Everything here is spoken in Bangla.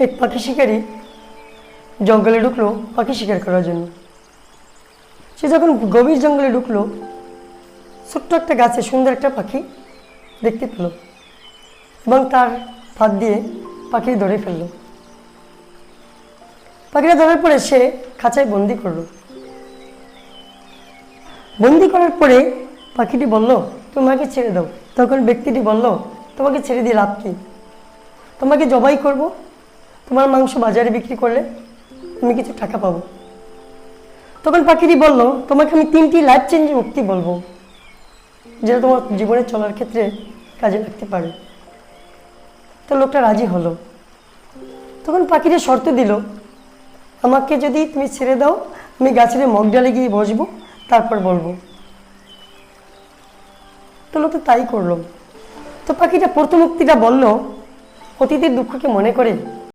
এক পাখি শিকারী জঙ্গলে ঢুকলো পাখি শিকার করার জন্য। সে যখন গভীর জঙ্গলে ঢুকলো, ছোট্ট একটা গাছে সুন্দর একটা পাখি দেখতে পেল এবং তার ফাঁদ দিয়ে পাখি ধরে ফেললো। পাখিটা ধরার পরে সে খাঁচায় বন্দি করলো। বন্দি করার পরে পাখিটি বলল, তোমাকে ছেড়ে দাও। তখন ব্যক্তিটি বলল, তোমাকে ছেড়ে দিয়ে লাভ কি? তোমাকে জবাই করব, তোমার মাংস বাজারে বিক্রি করলে আমি কিছু টাকা পাবো। তখন পাখিটি বলল, তোমাকে আমি 3টি লাইফ চেঞ্জিং উক্তি বলবো, যেটা তোমার জীবনে চলার ক্ষেত্রে কাজে লাগতে পারে। তো লোকটা রাজি হলো। তখন পাখিটি শর্ত দিল, আমাকে যদি তুমি ছেড়ে দাও, আমি গাছের মগডালে গিয়ে বসবো, তারপর বলবো। তো লোকটা তাই করলো। তো পাখিটা প্রথম উক্তিটা বলল, অতীতের দুঃখকে মনে করে